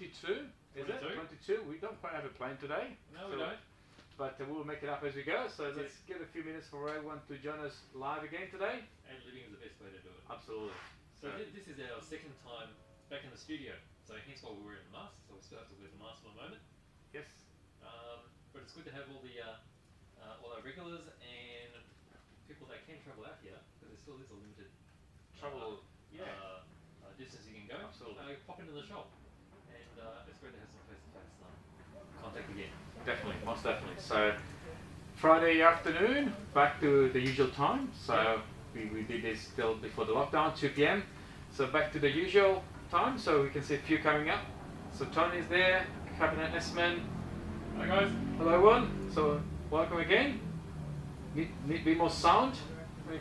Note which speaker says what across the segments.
Speaker 1: 22, is it? 22. We don't quite have a plane today.
Speaker 2: No, we don't.
Speaker 1: But we'll make it up as we go. So let's give a few minutes for everyone to join us live again today.
Speaker 2: And living is the best way to do it.
Speaker 1: Absolutely.
Speaker 2: So this is our second time back in the studio. So hence why we're wearing the mask. So we still have to wear the mask for a moment.
Speaker 1: Yes.
Speaker 2: But it's good to have all our regulars and people that can travel out here, because there still is a limited distance you can go.
Speaker 1: Absolutely.
Speaker 2: Pop into the shop, and it's great to have some face-to-face contact again.
Speaker 1: Definitely, most definitely. So Friday afternoon, back to the usual time. So we did this still before the lockdown, 2 p.m. So back to the usual time. So we can see a few coming up. So Tony's there, Cabinet Nesman.
Speaker 2: Hi guys.
Speaker 1: Hello everyone. So welcome again. Need a bit more sound.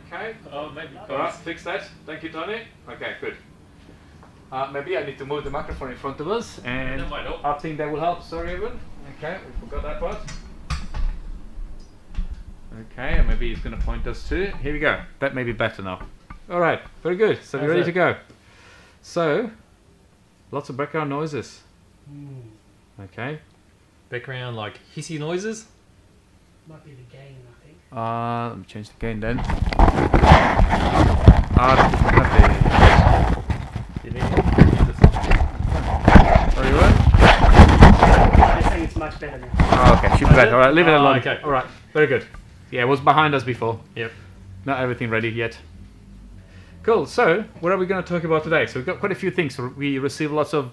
Speaker 1: Okay.
Speaker 2: Oh, maybe.
Speaker 1: Alright, fix that. Thank you, Tony. Okay, good. Maybe I need to move the microphone in front of us, and
Speaker 2: that might help.
Speaker 1: I think that will help. Sorry, everyone. Okay, we forgot that part. Okay, and maybe he's going to point us to. Here we go. That may be better now. Alright, very good. So we're ready to go. So, lots of background noises. Okay.
Speaker 2: Background like hissy noises.
Speaker 3: Might be the gain, I think.
Speaker 1: Let me change the gain then. Sorry, what?
Speaker 3: They're saying it's much better now.
Speaker 1: Oh, okay, should be better. Alright, leave it alone.
Speaker 2: Okay.
Speaker 1: Alright, very good. Yeah, it was behind us before.
Speaker 2: Yep.
Speaker 1: Not everything ready yet. Cool, so what are we going to talk about today? So we've got quite a few things. So we received lots of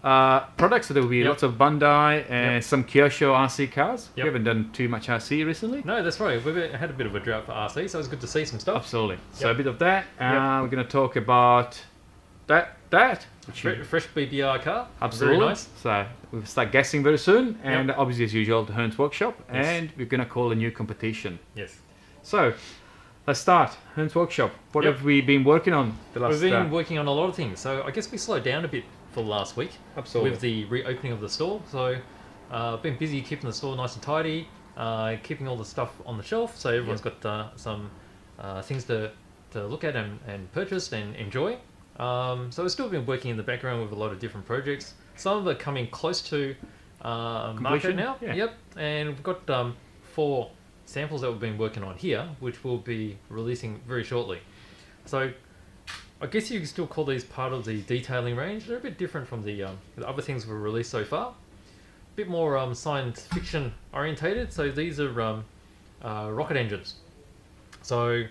Speaker 1: products, so there will be lots of BANDAI and some Kyosho RC cars. We haven't done too much RC recently.
Speaker 2: No, that's right. We've had a bit of a drought for RC, so it's good to see some stuff.
Speaker 1: Absolutely. So a bit of that. We're going to talk about that.
Speaker 2: Fresh BBR car.
Speaker 1: Absolutely.
Speaker 2: Very nice.
Speaker 1: So we'll start guessing very soon, and obviously as usual the Hearns workshop, and we're going to call a new competition.
Speaker 2: Yes.
Speaker 1: So let's start. Hearns workshop. What have we been working on the last?
Speaker 2: We've been working on a lot of things. So I guess we slowed down a bit for last week.
Speaker 1: Absolutely.
Speaker 2: With the reopening of the store. So been busy keeping the store nice and tidy, keeping all the stuff on the shelf, so everyone's got some things to look at and purchase and enjoy. So we've still been working in the background with a lot of different projects. Some of them are coming close to market now. Yep. And we've got 4 samples that we've been working on here, which we'll be releasing very shortly. So I guess you can still call these part of the detailing range. They're a bit different from the other things we've released so far. A bit more science fiction orientated. So these are rocket engines. So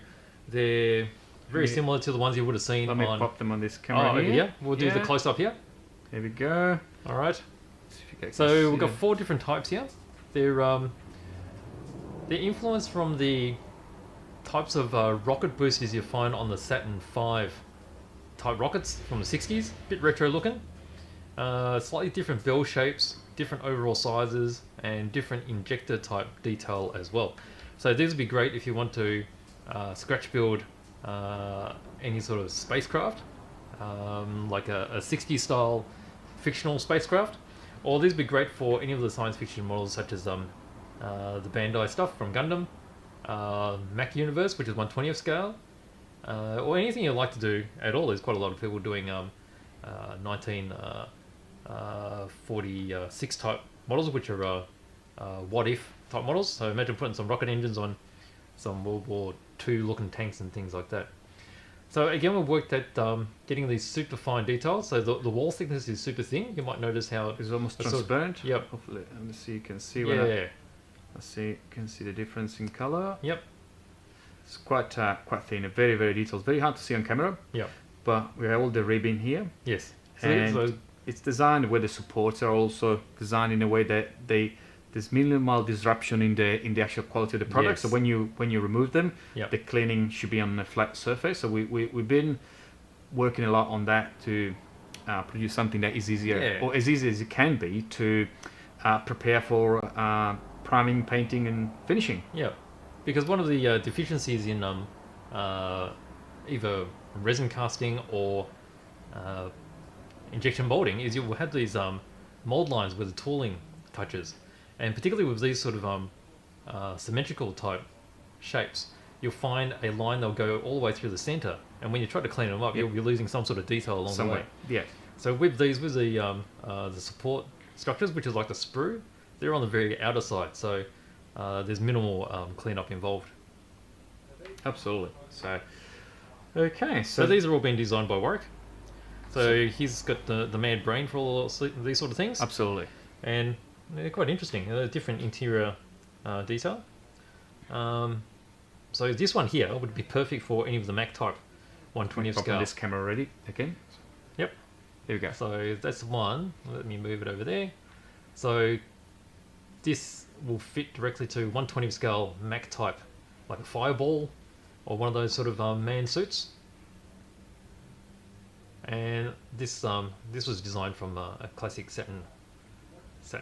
Speaker 2: they're very similar to the ones you would have seen
Speaker 1: Let me pop them on this camera here.
Speaker 2: Yeah, we'll do the close up here.
Speaker 1: There we go.
Speaker 2: All right. So we've got 4 different types here. They're influenced from the types of rocket boosters you find on the Saturn V type rockets from the 60s. Bit retro looking. Slightly different bell shapes, different overall sizes, and different injector type detail as well. So these would be great if you want to scratch build any sort of spacecraft, like a 60s style fictional spacecraft, or these would be great for any of the science fiction models such as the Bandai stuff from Gundam, Mac Universe, which is 1/20th scale, or anything you like to do at all. There's quite a lot of people doing 1946 type models, which are what if type models. So imagine putting some rocket engines on some World War II looking tanks and things like that. So again, we've worked at getting these super fine details. So the wall thickness is super thin. You might notice how
Speaker 1: it's almost transparent.
Speaker 2: Sort of,
Speaker 1: Hopefully, let me see. You can see when I see. You can see the difference in color.
Speaker 2: Yep.
Speaker 1: It's quite thin. Very detailed. Very hard to see on camera.
Speaker 2: Yep.
Speaker 1: But we have all the ribbing here.
Speaker 2: Yes.
Speaker 1: And it's designed where the supports are also designed in a way that there's minimal disruption in the actual quality of the product. So when you remove them, the cleaning should be on a flat surface. So we've been working a lot on that to produce something that is easier or as easy as it can be to prepare for priming, painting, and finishing.
Speaker 2: Yeah, because one of the deficiencies in either resin casting or injection molding is you will have these mold lines where the tooling touches. And particularly with these sort of symmetrical type shapes, you'll find a line that'll go all the way through the center. And when you try to clean them up, you'll be losing some sort of detail along the way.
Speaker 1: Yeah.
Speaker 2: So with these, with the support structures, which is like the sprue, they're on the very outer side, so there's minimal cleanup involved.
Speaker 1: Absolutely. So, okay.
Speaker 2: So these are all being designed by Warwick. So he's got the mad brain for all these sort of things.
Speaker 1: Absolutely.
Speaker 2: And they're quite interesting. Different interior detail. So this one here would be perfect for any of the Mac type 120th scale.
Speaker 1: This camera ready again.
Speaker 2: Yep.
Speaker 1: Here we go.
Speaker 2: So that's one. Let me move it over there. So this will fit directly to 120th scale Mac type, like a Fireball or one of those sort of man suits. And this was designed from a classic Saturn V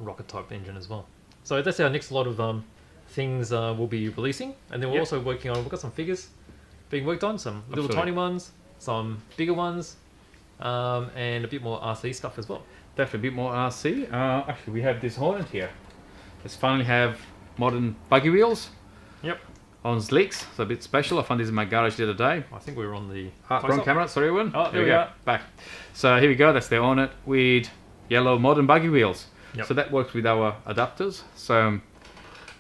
Speaker 2: rocket type engine as well. So that's our next lot of things we'll be releasing, and then we're also working on. We've got some figures being worked on, some little tiny ones, some bigger ones, and a bit more RC stuff as well.
Speaker 1: Definitely a bit more RC. Actually, we have this Hornet here. Let's finally have modern buggy wheels.
Speaker 2: Yep.
Speaker 1: On leaks, so a bit special. I found this in my garage the other day.
Speaker 2: I think we were on the
Speaker 1: wrong camera. Sorry, everyone.
Speaker 2: Oh, there we go.
Speaker 1: Back. So here we go. That's the Hornet with yellow modern buggy wheels.
Speaker 2: Yep.
Speaker 1: So that works with our adapters. So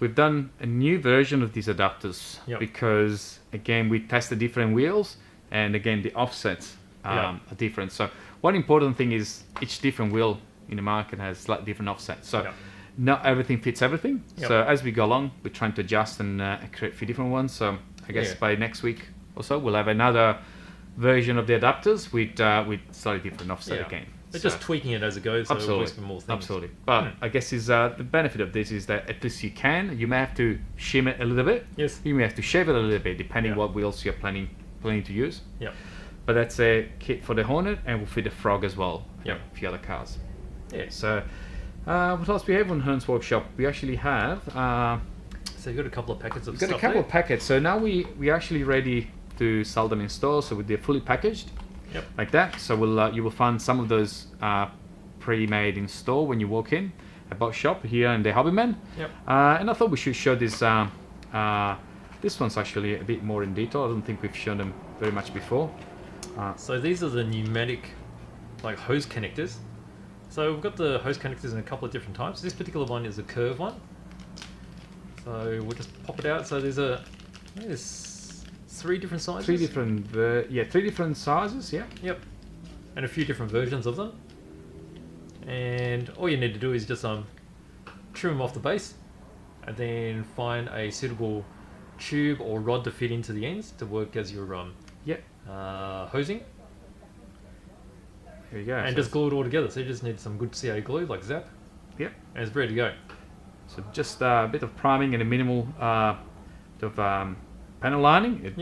Speaker 1: we've done a new version of these adapters because again we tested different wheels, and again the offsets are different. So one important thing is each different wheel in the market has slightly different offsets. So not everything fits everything. So as we go along, we're trying to adjust and create a few different ones. So I guess by next week or so, we'll have another version of the adapters with slightly different offset again.
Speaker 2: They're just tweaking it as it goes, so it works for more things.
Speaker 1: Absolutely. But I guess is the benefit of this is that at least you may have to shim it a little bit.
Speaker 2: Yes.
Speaker 1: You may have to shave it a little bit, depending what wheels you're planning to use.
Speaker 2: Yeah.
Speaker 1: But that's a kit for the Hornet, and will fit the Frog as well.
Speaker 2: Yeah.
Speaker 1: A few other cars. Yeah. So what else we have on Hearns Workshop? We actually have.
Speaker 2: So you've got a couple of packets of
Speaker 1: stuff.
Speaker 2: Got
Speaker 1: a couple of packets. So now we're actually ready to sell them in store. So they're fully packaged.
Speaker 2: Yep.
Speaker 1: Like that. So you will find some of those pre-made in store when you walk in at Box Shop here in the Hobbyman.
Speaker 2: Yep.
Speaker 1: And I thought we should show this. This one's actually a bit more in detail. I don't think we've shown them very much before.
Speaker 2: So these are the pneumatic, like hose connectors. So we've got the hose connectors in a couple of different types. This particular one is a curved one. So we'll just pop it out. So there's 3 different sizes.
Speaker 1: 3 different sizes. Yeah.
Speaker 2: Yep. And a few different versions of them. And all you need to do is just trim them off the base, and then find a suitable tube or rod to fit into the ends to work as your hosing.
Speaker 1: Here you go.
Speaker 2: And just glue it all together. So you just need some good CA glue like Zap.
Speaker 1: Yep.
Speaker 2: And it's ready to go.
Speaker 1: So just a bit of priming and a minimal panel lining. It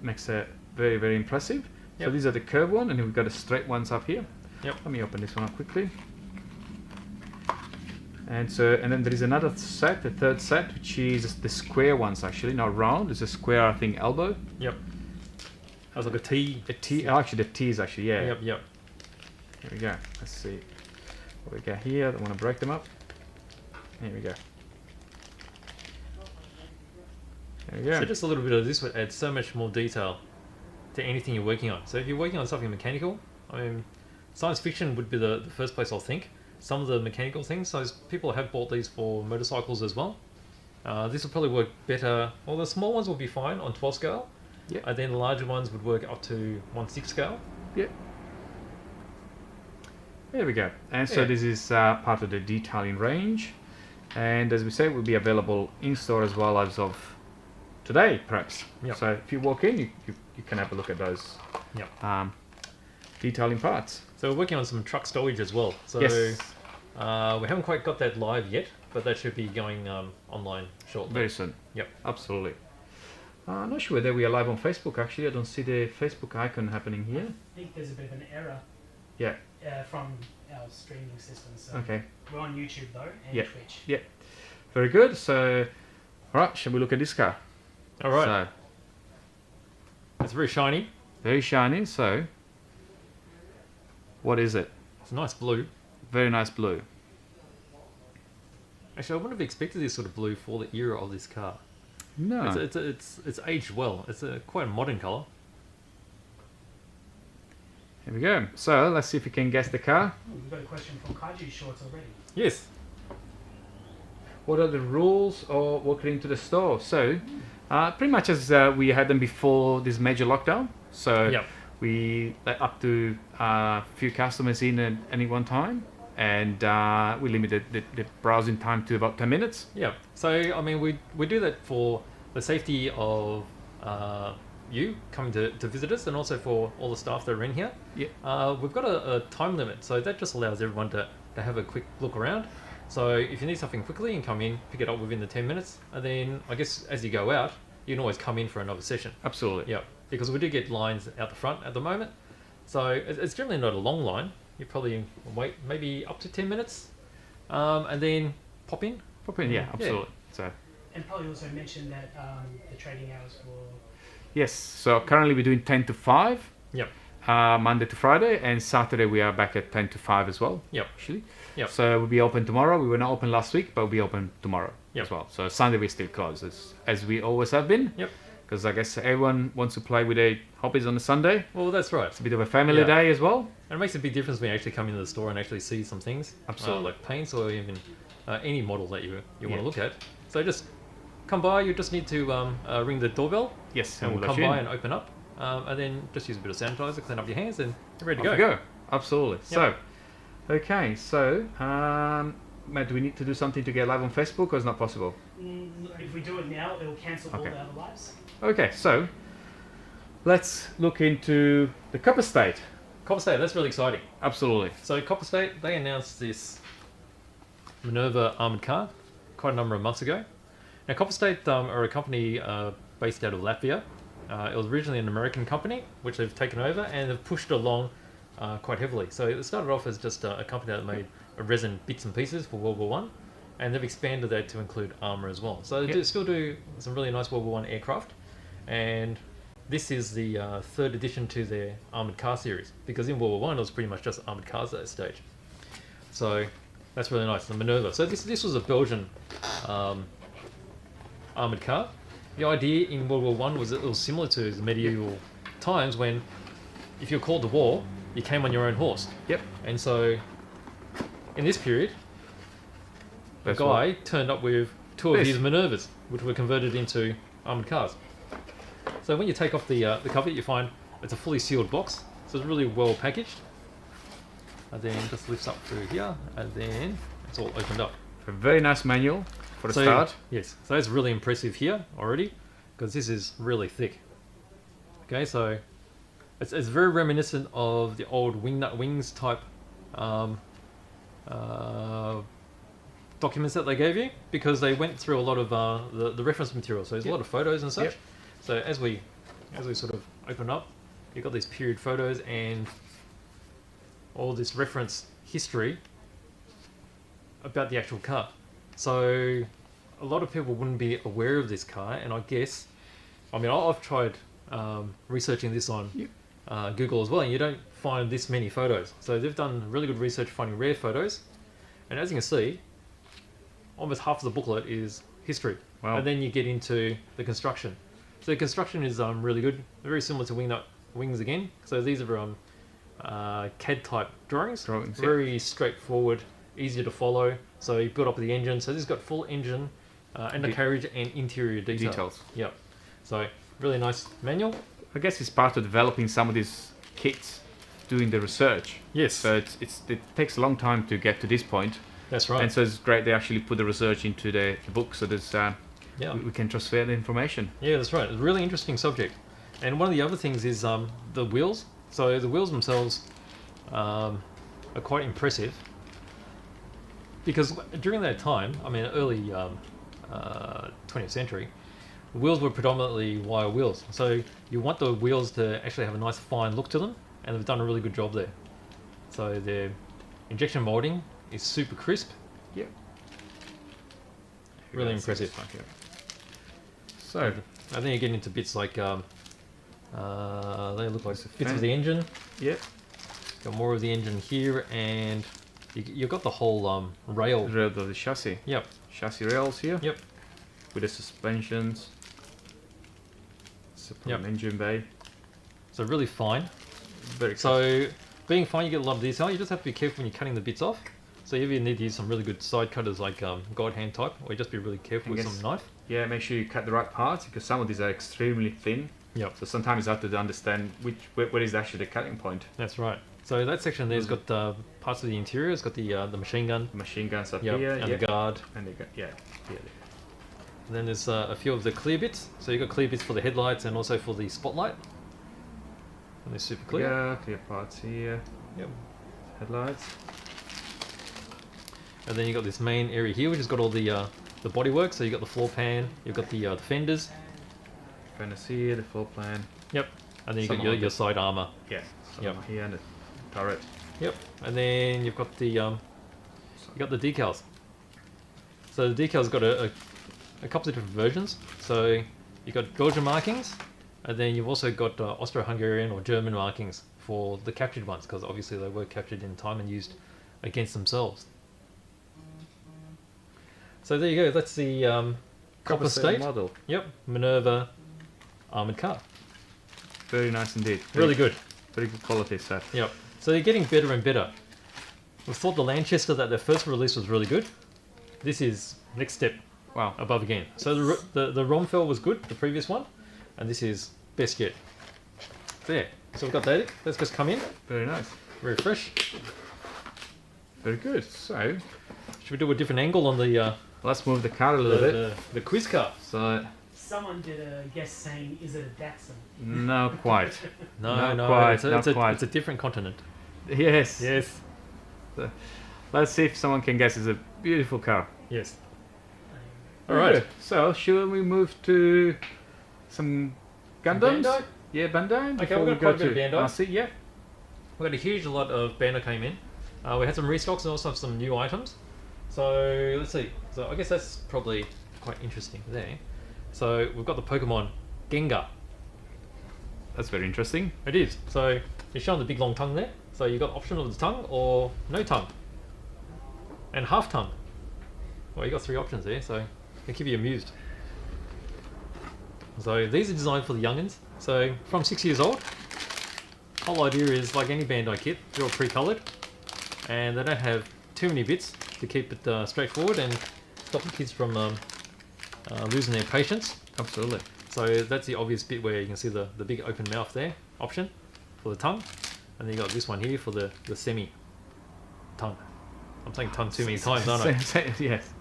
Speaker 1: makes it very, very impressive. Yep. So these are the curved one, and then we've got the straight ones up here.
Speaker 2: Yep.
Speaker 1: Let me open this one up quickly. And then there is another set, the third set, which is the square ones actually, not round. It's a square, I think, elbow.
Speaker 2: Yep. That's like a T.
Speaker 1: A T. Oh, actually, the T is actually
Speaker 2: Yep.
Speaker 1: Here we go. Let's see what we got here. I don't want to break them up. Here we go. There we go.
Speaker 2: So just a little bit of this would add so much more detail to anything you're working on. So if you're working on something mechanical, I mean, science fiction would be the first place I'll think. Some of the mechanical things, so people have bought these for motorcycles as well. This will probably work better. Well, the small ones will be fine on 12 scale.
Speaker 1: Yeah.
Speaker 2: And then the larger ones would work up to 1/6 scale.
Speaker 1: Yeah. There we go. And so this is part of the detailing range. And as we say, it will be available in store as well as of today, perhaps.
Speaker 2: Yep.
Speaker 1: So if you walk in, you can have a look at those detailing parts.
Speaker 2: So we're working on some truck stowage as well. So we haven't quite got that live yet, but that should be going online shortly.
Speaker 1: Very soon.
Speaker 2: Yep.
Speaker 1: Absolutely. I'm not sure whether we are live on Facebook actually. I don't see the Facebook icon happening here.
Speaker 3: I think there's a bit of an error.
Speaker 1: Yeah.
Speaker 3: From our streaming system. So
Speaker 1: okay.
Speaker 3: We're on YouTube though, and Twitch.
Speaker 1: Yeah. Very good. So, alright, shall we look at this car?
Speaker 2: Alright.
Speaker 1: So,
Speaker 2: it's very shiny.
Speaker 1: Very shiny. So, what is it?
Speaker 2: It's a nice blue.
Speaker 1: Very nice blue.
Speaker 2: Actually, I wouldn't have expected this sort of blue for the era of this car.
Speaker 1: No.
Speaker 2: It's aged well. It's quite a modern colour.
Speaker 1: Here we go. So let's see if you can guess the car.
Speaker 3: We've got a question from Kaiju Shorts already.
Speaker 2: Yes.
Speaker 1: What are the rules of walking into the store? So, pretty much as we had them before this major lockdown. So we let up to a few customers in at any one time, and we limited the browsing time to about 10 minutes.
Speaker 2: Yeah. So I mean, we do that for the safety of you coming to visit us, and also for all the staff that are in here.
Speaker 1: Yeah.
Speaker 2: We've got a time limit, so that just allows everyone to have a quick look around. So if you need something quickly, you can come in, pick it up within the 10 minutes, and then I guess as you go out, you can always come in for another session.
Speaker 1: Absolutely.
Speaker 2: Yeah, because we do get lines out the front at the moment. So it's generally not a long line. You probably wait maybe up to 10 minutes, and then pop in.
Speaker 1: Pop in, yeah, absolutely. So.
Speaker 3: And probably also mention that the trading hours for...
Speaker 1: Yes, so currently we're doing 10 to 5.
Speaker 2: Yep.
Speaker 1: Monday to Friday, and Saturday we are back at 10 to 5 as well.
Speaker 2: Yep.
Speaker 1: Actually.
Speaker 2: Yep.
Speaker 1: So we'll be open tomorrow. We were not open last week, but we'll be open tomorrow as well. So Sunday we're still closed, as we always have been.
Speaker 2: Yep.
Speaker 1: Because I guess everyone wants to play with their hobbies on a Sunday.
Speaker 2: Well, that's right.
Speaker 1: It's a bit of a family day as well.
Speaker 2: And it makes a big difference when you actually come into the store and actually see some things.
Speaker 1: Absolutely.
Speaker 2: Like paints or even any model that you want to look at. So just come by. You just need to ring the doorbell.
Speaker 1: Yes.
Speaker 2: And we'll come by and open up. And then just use a bit of sanitizer, clean up your hands, and you're ready to
Speaker 1: Off
Speaker 2: go.
Speaker 1: you go. Absolutely. Yep. So, okay. So, Matt, do we need to do something to get live on Facebook, or is not possible?
Speaker 3: If we do it now, it'll cancel all the other lives.
Speaker 1: Okay. So, let's look into the Copper State.
Speaker 2: Copper State, that's really exciting.
Speaker 1: Absolutely.
Speaker 2: So Copper State, they announced this Minerva armoured car quite a number of months ago. Now Copper State are a company based out of Latvia. It was originally an American company, which they've taken over and they've pushed along quite heavily. So it started off as just a company that made resin bits and pieces for World War One, and they've expanded that to include armour as well. So they still do some really nice World War One aircraft, and this is the third addition to their armoured car series, because in World War One it was pretty much just armoured cars at that stage. So that's really nice, the Minerva. So this was a Belgian armoured car. The idea in World War One was that it was similar to the medieval times when, if you were called to war, you came on your own horse.
Speaker 1: Yep.
Speaker 2: And so, in this period, the guy turned up with two of his Minervas, which were converted into armoured cars. So when you take off the cover, you find it's a fully sealed box, so it's really well packaged. And then just lifts up through here, and then it's all opened up.
Speaker 1: A very nice manual. For the start.
Speaker 2: Yes, so that's really impressive here already, because this is really thick. Okay, so it's very reminiscent of the old wingnut wings type documents that they gave you, because they went through a lot of the reference material. So there's a lot of photos and such. So as we sort of open up, you've got these period photos and all this reference history about the actual car. So a lot of people wouldn't be aware of this car, and I guess, I mean, I've tried researching this on Google as well, and you don't find this many photos. So they've done really good research finding rare photos, and as you can see, almost half of the booklet is history. Wow. And then you get into the construction. So the construction is really good, very similar to wingnut wings again. So these are CAD type drawings very straightforward, easier to follow. So you build up the engine. So this has got full engine, undercarriage and interior details. Yep. So really nice manual.
Speaker 1: I guess it's part of developing some of these kits, doing the research.
Speaker 2: Yes.
Speaker 1: So it takes a long time to get to this point.
Speaker 2: That's right.
Speaker 1: And so it's great they actually put the research into the book, so there's we can transfer the information. Yeah,
Speaker 2: that's right. It's a really interesting subject. And one of the other things is the wheels. So the wheels themselves are quite impressive, because during that time, I mean, early 20th century, the wheels were predominantly wire wheels. So you want the wheels to actually have a nice fine look to them, and they've done a really good job there. So their injection molding is super crisp.
Speaker 1: Yep.
Speaker 2: Really impressive.
Speaker 1: So
Speaker 2: I think you get into bits like they look like bits of the engine.
Speaker 1: Yep.
Speaker 2: Got more of the engine here, and you've got the whole rail.
Speaker 1: Rail of the chassis.
Speaker 2: Yep.
Speaker 1: Chassis rails here.
Speaker 2: Yep.
Speaker 1: With the suspensions. Engine bay.
Speaker 2: So really fine.
Speaker 1: Very
Speaker 2: so, being fine, you get a lot of detail. You just have to be careful when you're cutting the bits off. So you need to use some really good side cutters like God hand type, or you just be really careful with some knife.
Speaker 1: Yeah, make sure you cut the right parts because some of these are extremely thin.
Speaker 2: Yep.
Speaker 1: So sometimes you have to understand where is actually the cutting point.
Speaker 2: That's right. So that section there's got parts of the interior. It's got the machine gun.
Speaker 1: The machine guns up
Speaker 2: here,
Speaker 1: and
Speaker 2: the guard.
Speaker 1: And yeah.
Speaker 2: And then there's a few of the clear bits. So you've got clear bits for the headlights and also for the spotlight. And they're super clear.
Speaker 1: Yeah, clear parts here.
Speaker 2: Yep.
Speaker 1: Headlights.
Speaker 2: And then you've got this main area here, which has got all the bodywork. So you've got the floor pan, you've got the fenders.
Speaker 1: Fenders here, the floor plan.
Speaker 2: Yep. And then you've got your side armor.
Speaker 1: Yeah. Here and the turret.
Speaker 2: Yep. And then you've got the the decals. So the decals got a couple of different versions. So you've got Belgian markings, and then you've also got Austro-Hungarian or German markings for the captured ones, because obviously they were captured in time and used against themselves. So there you go. That's the copper state
Speaker 1: model.
Speaker 2: Yep. Minerva armored car.
Speaker 1: Very nice indeed.
Speaker 2: Really good.
Speaker 1: Very good quality stuff.
Speaker 2: Yep. So they're getting better and better. We thought the Lanchester that their first release was really good. This is next step.
Speaker 1: Wow.
Speaker 2: Above again. So the Romfell was good, the previous one, and this is best yet. There. So we've got that. Let's just come in.
Speaker 1: Very nice.
Speaker 2: Very fresh.
Speaker 1: Very good. So,
Speaker 2: should we do a different angle on the?
Speaker 1: Let's move the car a little bit.
Speaker 2: The quiz car.
Speaker 1: So.
Speaker 3: Someone did a guess saying, "Is it a Datsun?"
Speaker 1: No, quite.
Speaker 2: No,
Speaker 1: quite.
Speaker 2: It's a different continent.
Speaker 1: Yes.
Speaker 2: Yes.
Speaker 1: So, let's see if someone can guess. It's a beautiful car.
Speaker 2: Yes. All right.
Speaker 1: So, should we move to some Gundams?
Speaker 2: Bandai?
Speaker 1: Yeah, Bandai.
Speaker 2: Okay, we're going to quite a bit of Bandai.
Speaker 1: I see. Yeah.
Speaker 2: We got a huge lot of Bandai came in. We had some restocks and also some new items. So let's see. So I guess that's probably quite interesting there. So we've got the Pokemon Gengar.
Speaker 1: That's very interesting.
Speaker 2: It is. So it's showing the big long tongue there. So you've got option of the tongue or no tongue. And half tongue. Well, you got 3 options there, so they keep you amused. So these are designed for the youngins. So from 6 years old. Whole idea is like any Bandai kit, they're all pre-coloured. And they don't have too many bits to keep it straightforward and stop the kids from losing their patience.
Speaker 1: Absolutely.
Speaker 2: So that's the obvious bit where you can see the big open mouth there, option for the tongue. And then you got this one here for the semi-tongue. I'm saying tongue too many times, aren't I?
Speaker 1: Yes.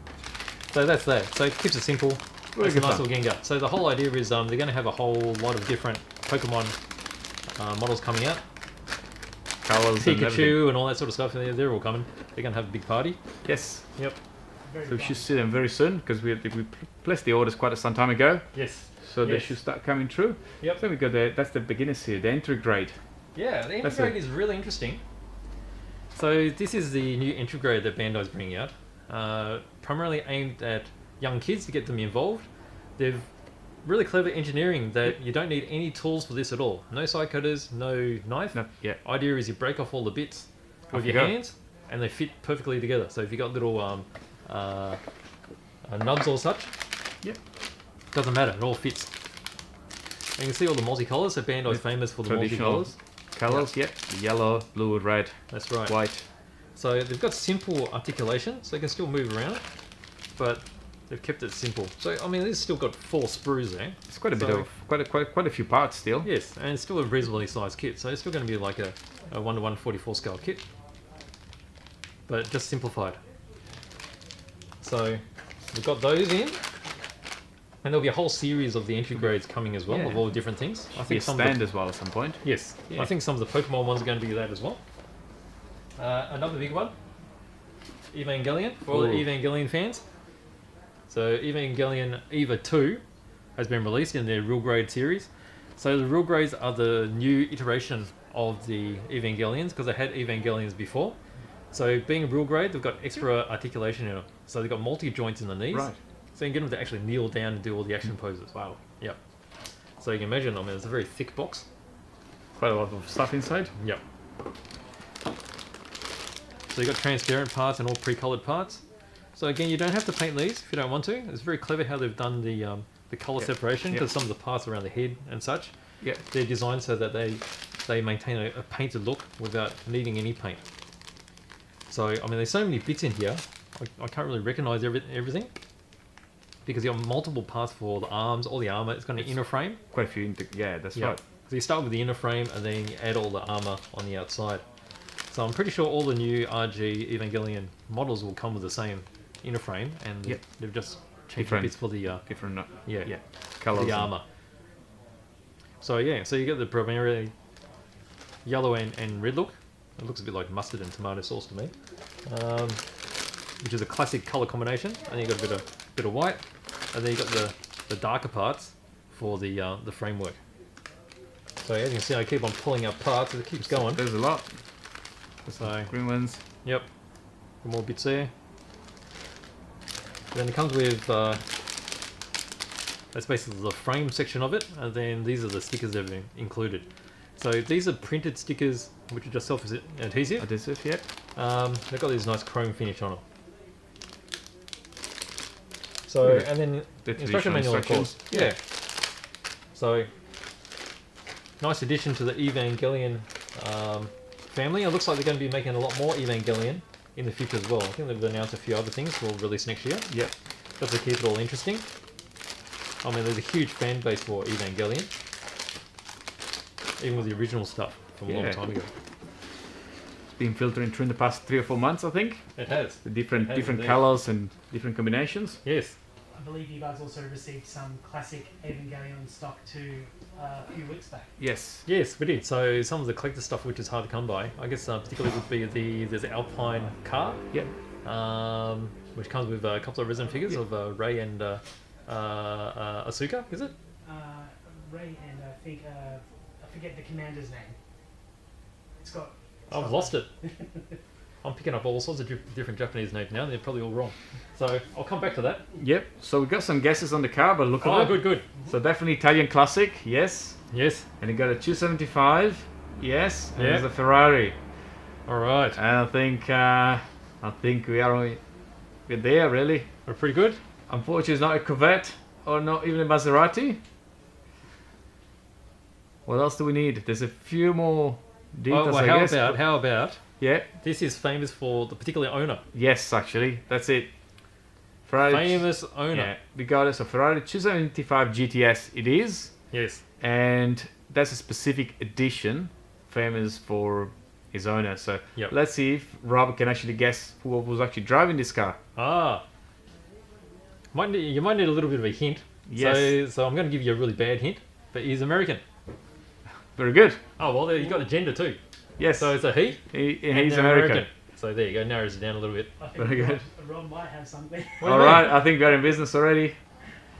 Speaker 2: So that's that. So it keeps it simple. It's a nice little Gengar. So the whole idea is they're going to have a whole lot of different Pokemon models coming out.
Speaker 1: Colors
Speaker 2: Pikachu and all that sort of stuff. They're all coming. They're going to have a big party.
Speaker 1: Yes.
Speaker 2: Yep.
Speaker 1: So we should see them very soon because we placed the orders quite some time ago.
Speaker 2: Yes.
Speaker 1: So they should start coming through.
Speaker 2: Yep.
Speaker 1: So we got that's the beginners here, the entry grade.
Speaker 2: Yeah, the entry grade is really interesting. So this is the new entry grade that Bandai's bringing out. Primarily aimed at young kids to get them involved. They've really clever engineering that you don't need any tools for this at all. No side cutters, no knife.
Speaker 1: No, yeah.
Speaker 2: Idea is you break off all the bits with your hands and they fit perfectly together. So if you got little nubs or such,
Speaker 1: yep,
Speaker 2: doesn't matter, it all fits. And you can see all the multicolours, so Bandai's famous for the multicolours.
Speaker 1: Colours, yep. Yellow, blue, red.
Speaker 2: That's right.
Speaker 1: White.
Speaker 2: So they've got simple articulation, so they can still move around, but they've kept it simple. So I mean, it's still got 4 sprues there.
Speaker 1: It's quite a bit of quite a few parts still.
Speaker 2: Yes, and it's still a reasonably sized kit, so it's still going to be like a 1:1 44 scale kit, but just simplified. So we've got those in, and there'll be a whole series of the entry grades coming as well, of all different things.
Speaker 1: I think some stand as well at some point.
Speaker 2: Yes, yeah. I think some of the Pokemon ones are going to be that as well. Another big one, Evangelion, for all the Evangelion fans. So Evangelion EVA 2 has been released in their real grade series. So the real grades are the new iteration of the Evangelions, because they had Evangelions before. So being a real grade, they've got extra articulation in it. So they've got multi-joints in the knees.
Speaker 1: Right.
Speaker 2: So you can get them to actually kneel down and do all the action poses. Wow. Yep. So you can imagine, I mean, it's a very thick box.
Speaker 1: Quite a lot of stuff inside.
Speaker 2: Yep. So you've got transparent parts and all pre-coloured parts. So again, you don't have to paint these if you don't want to. It's very clever how they've done the colour separation, because some of the parts around the head and such, they're designed so that they they maintain a painted look without needing any paint. So, I mean, there's so many bits in here, I can't really recognize everything. Because you have multiple parts for the arms, all the armor. It's got an inner frame.
Speaker 1: Quite a few, yeah, that's right.
Speaker 2: So you start with the inner frame and then you add all the armor on the outside. So I'm pretty sure all the new RG Evangelion models will come with the same inner frame, and they've just changed the bits for the
Speaker 1: different
Speaker 2: colors, the armor. So yeah, so you get the primarily yellow and red look. It looks a bit like mustard and tomato sauce to me, which is a classic color combination. And you got a bit of white, and then you got the darker parts for the framework. So as you can see, I keep on pulling out parts, it keeps going.
Speaker 1: There's a lot.
Speaker 2: So
Speaker 1: green ones.
Speaker 2: Yep. More bits there. Then it comes with that's basically the frame section of it, and then these are the stickers they've included. So these are printed stickers, which are just self-adhesive.
Speaker 1: Adhesive, yeah.
Speaker 2: They've got this nice chrome finish on them. So and then the instruction manual, of course. Yeah. So nice addition to the Evangelion family. It looks like they're going to be making a lot more Evangelion in the future as well. I think they've announced a few other things will release next year.
Speaker 1: Yep.
Speaker 2: Just to keep it all interesting. I mean, there's a huge fan base for Evangelion, even with the original stuff from a long time ago.
Speaker 1: It's been filtering through in the past 3 or 4 months, I think.
Speaker 2: It has.
Speaker 1: The different colors and different combinations.
Speaker 2: Yes.
Speaker 3: I believe you guys also received some classic Evangelion stock too a few weeks back.
Speaker 1: Yes.
Speaker 2: Yes, we did. So some of the collector stuff, which is hard to come by, I guess particularly would be there's the Alpine car.
Speaker 1: Yep.
Speaker 2: Which comes with a couple of resin figures of Rei and Asuka, is it?
Speaker 3: Rei and I think I forget the commander's name. It's got.
Speaker 2: I've lost it. I'm picking up all sorts of different Japanese names now. They're probably all wrong. So I'll come back to that.
Speaker 1: Yep. So we got some guesses on the car, but look at it.
Speaker 2: Oh, good.
Speaker 1: So definitely Italian classic, yes.
Speaker 2: Yes.
Speaker 1: And you got a 275, yes. And there's a Ferrari.
Speaker 2: All right.
Speaker 1: And I think we're there really.
Speaker 2: We're pretty good.
Speaker 1: Unfortunately, it's not a Corvette or not even a Maserati. What else do we need? There's a few more details.
Speaker 2: How about?
Speaker 1: Yeah.
Speaker 2: This is famous for the particular owner.
Speaker 1: Yes, actually, that's it. Ferrari.
Speaker 2: Famous owner.
Speaker 1: Yeah, we got it. So Ferrari 275 GTS. It is.
Speaker 2: Yes.
Speaker 1: And that's a specific edition, famous for his owner. So let's see if Rob can actually guess who was actually driving this car.
Speaker 2: You might need a little bit of a hint.
Speaker 1: Yes.
Speaker 2: So I'm going to give you a really bad hint, but he's American.
Speaker 1: Very good.
Speaker 2: Oh, well, you got the gender too.
Speaker 1: Yes.
Speaker 2: So it's a he.
Speaker 1: He's American.
Speaker 2: So there you go, narrows it down a little bit.
Speaker 3: I think
Speaker 1: Very good.
Speaker 3: Rob might have something.
Speaker 1: Alright, I think we're in business already.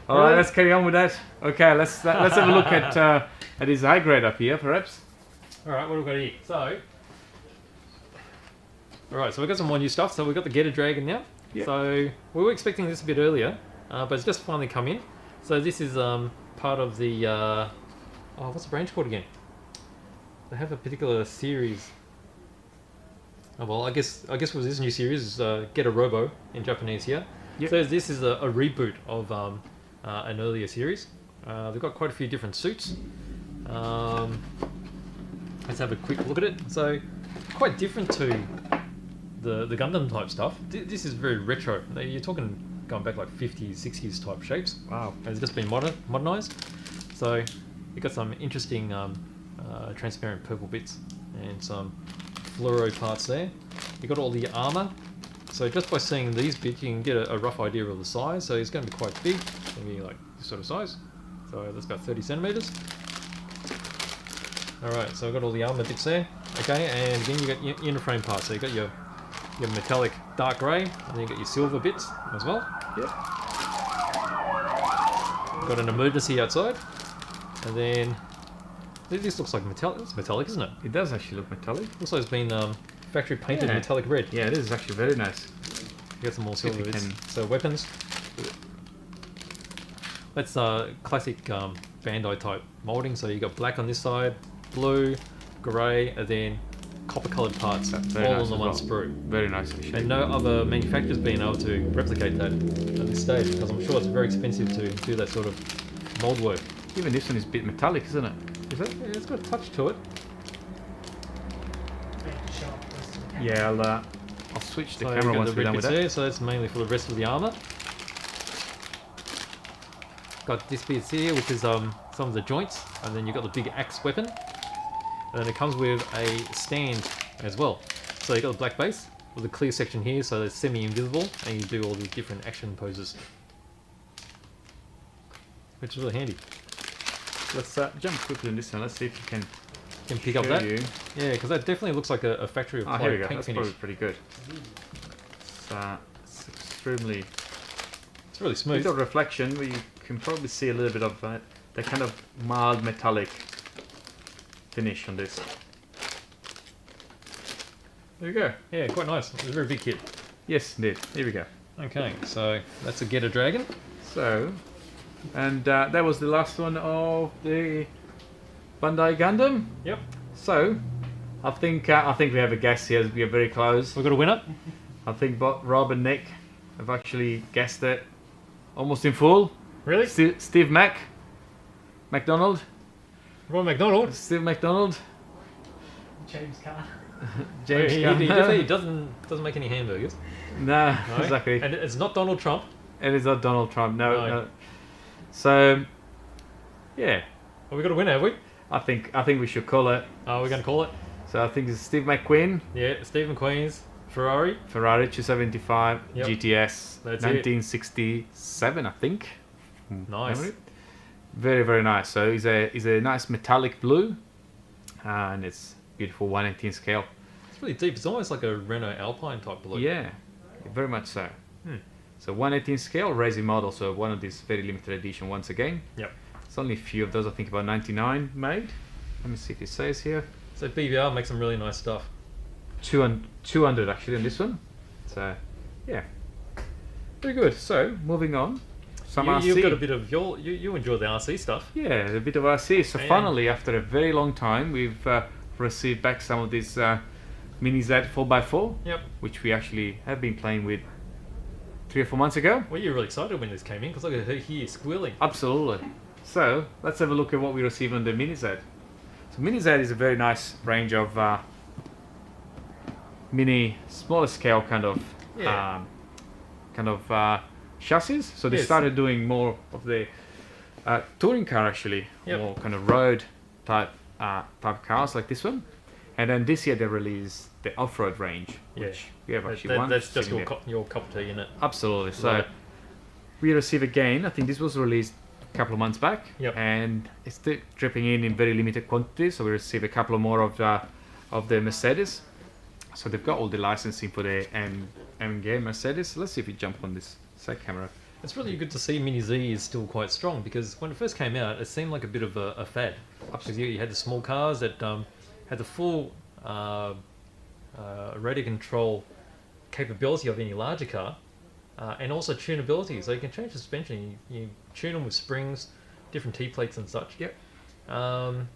Speaker 1: Alright, let's carry on with that. Okay, let's have a look at his high grade up here, perhaps.
Speaker 2: Alright, what have we got here? So, alright, so we've got some more new stuff. So we've got the Getter Dragon now. Yep. So we were expecting this a bit earlier, but it's just finally come in. So this is part of the what's the branch called again? They have a particular series. Oh well, I guess with this new series is Get a Robo in Japanese here. Yep. So this is a reboot of an earlier series. They've got quite a few different suits. Let's have a quick look at it. So quite different to the Gundam type stuff. This is very retro. You're talking going back like 50s, 60s type shapes.
Speaker 1: Wow.
Speaker 2: And it's just been modernized. So you've got some interesting transparent purple bits and some fluoro parts there. You've got all the armor. So just by seeing these bits, you can get a rough idea of the size. So it's going to be quite big. It's going to be like this sort of size. So that's about 30 centimeters. Alright, so I've got all the armor bits there. Okay, and again you got your inner frame parts. So you've got your metallic dark grey, and then you got your silver bits as well.
Speaker 1: Yep.
Speaker 2: Got an emergency outside. And then this looks like metallic. It's metallic, isn't it?
Speaker 1: It does actually look metallic.
Speaker 2: Looks like it's been factory painted metallic red.
Speaker 1: Yeah, it is actually very nice.
Speaker 2: You got some more silver bits. So weapons. That's classic Bandai type molding. So you got black on this side, blue, grey, and then copper coloured parts, all
Speaker 1: nice
Speaker 2: on the one sprue.
Speaker 1: Very nice actually.
Speaker 2: And no other manufacturer's been able to replicate that at this stage, because I'm sure it's very expensive to do that sort of mold work.
Speaker 1: Even this one is a bit metallic, isn't it? Is it?
Speaker 2: Yeah, it's got a touch to it.
Speaker 1: Yeah, I'll switch the camera once we're done with that.
Speaker 2: So that's mainly for the rest of the armor. Got this bit here, which is some of the joints, and then you've got the big axe weapon. And then it comes with a stand as well. So you've got the black base with a clear section here, so it's semi-invisible, and you do all these different action poses. Which is really handy.
Speaker 1: Let's jump quickly on this one. Let's see if you
Speaker 2: can pick up that. Yeah, because that definitely looks like a factory of
Speaker 1: here we go.
Speaker 2: paint
Speaker 1: That's
Speaker 2: finish.
Speaker 1: probably pretty good. It's extremely.
Speaker 2: It's really smooth.
Speaker 1: With the reflection, you can probably see a little bit of the kind of mild metallic finish on this. There you go.
Speaker 2: Yeah, quite nice. It's a very big kit.
Speaker 1: Yes, indeed. Here we go.
Speaker 2: Okay, so that's a Get a Dragon.
Speaker 1: So, and that was the last one of the BANDAI Gundam.
Speaker 2: Yep.
Speaker 1: So, I think we have a guess here. We are very close.
Speaker 2: We've got a winner.
Speaker 1: I think both Rob and Nick have actually guessed it almost in full.
Speaker 2: Really?
Speaker 1: Steve McDonald.
Speaker 2: Ron McDonald.
Speaker 1: Steve McDonald.
Speaker 3: James Carr.
Speaker 1: James
Speaker 2: He
Speaker 1: Carr.
Speaker 2: definitely doesn't make any hamburgers.
Speaker 1: No, exactly.
Speaker 2: And it's not Donald Trump.
Speaker 1: It is not Donald Trump. No. So, yeah.
Speaker 2: Well, we got a winner, have we?
Speaker 1: I think we should call it.
Speaker 2: Oh, we're going to call it?
Speaker 1: So I think it's Steve McQueen.
Speaker 2: Yeah, Steve McQueen's Ferrari.
Speaker 1: Ferrari 275
Speaker 2: Yep.
Speaker 1: GTS.
Speaker 2: That's
Speaker 1: 1967, I think.
Speaker 2: Nice.
Speaker 1: Very, very nice. So it's a nice metallic blue, and it's beautiful 1/18 scale.
Speaker 2: It's really deep. It's almost like a Renault Alpine type blue.
Speaker 1: Yeah, very much so. So 1/18 scale racing model. So one of these very limited edition once again.
Speaker 2: Yep.
Speaker 1: It's only a few of those. I think about 99 made. Let me see if it says here.
Speaker 2: So BVR makes some really nice stuff.
Speaker 1: 200 actually on this one. So yeah, very good. So moving on.
Speaker 2: You've got a bit of you enjoy the RC stuff.
Speaker 1: Yeah, a bit of RC. So finally, after a very long time, we've received back some of this MiniZ 4x4.
Speaker 2: Yep.
Speaker 1: Which we actually have been playing with 3 or 4 months ago.
Speaker 2: Well, you were really excited when this came in because I could hear squealing.
Speaker 1: Absolutely. So let's have a look at what we received on the MiniZ. So MiniZ is a very nice range of smaller scale kind of chassis. So they started doing more of the touring car actually, more kind of road type cars like this one. And then this year they released the off-road range, which we have actually one.
Speaker 2: That's just your cup of tea, isn't it?
Speaker 1: Absolutely. So we received again. I think this was released a couple of months back, and it's still dripping in very limited quantities. So we received a couple more of the Mercedes. So they've got all the licensing for the MG Mercedes. Let's see if we jump on this side camera.
Speaker 2: It's really good to see MiniZ is still quite strong because when it first came out, it seemed like a bit of a fad. Because you had the small cars that had the full radio control capability of any larger car, and also tunability. So you can change the suspension. You tune them with springs, different T-plates and such.
Speaker 1: Yep.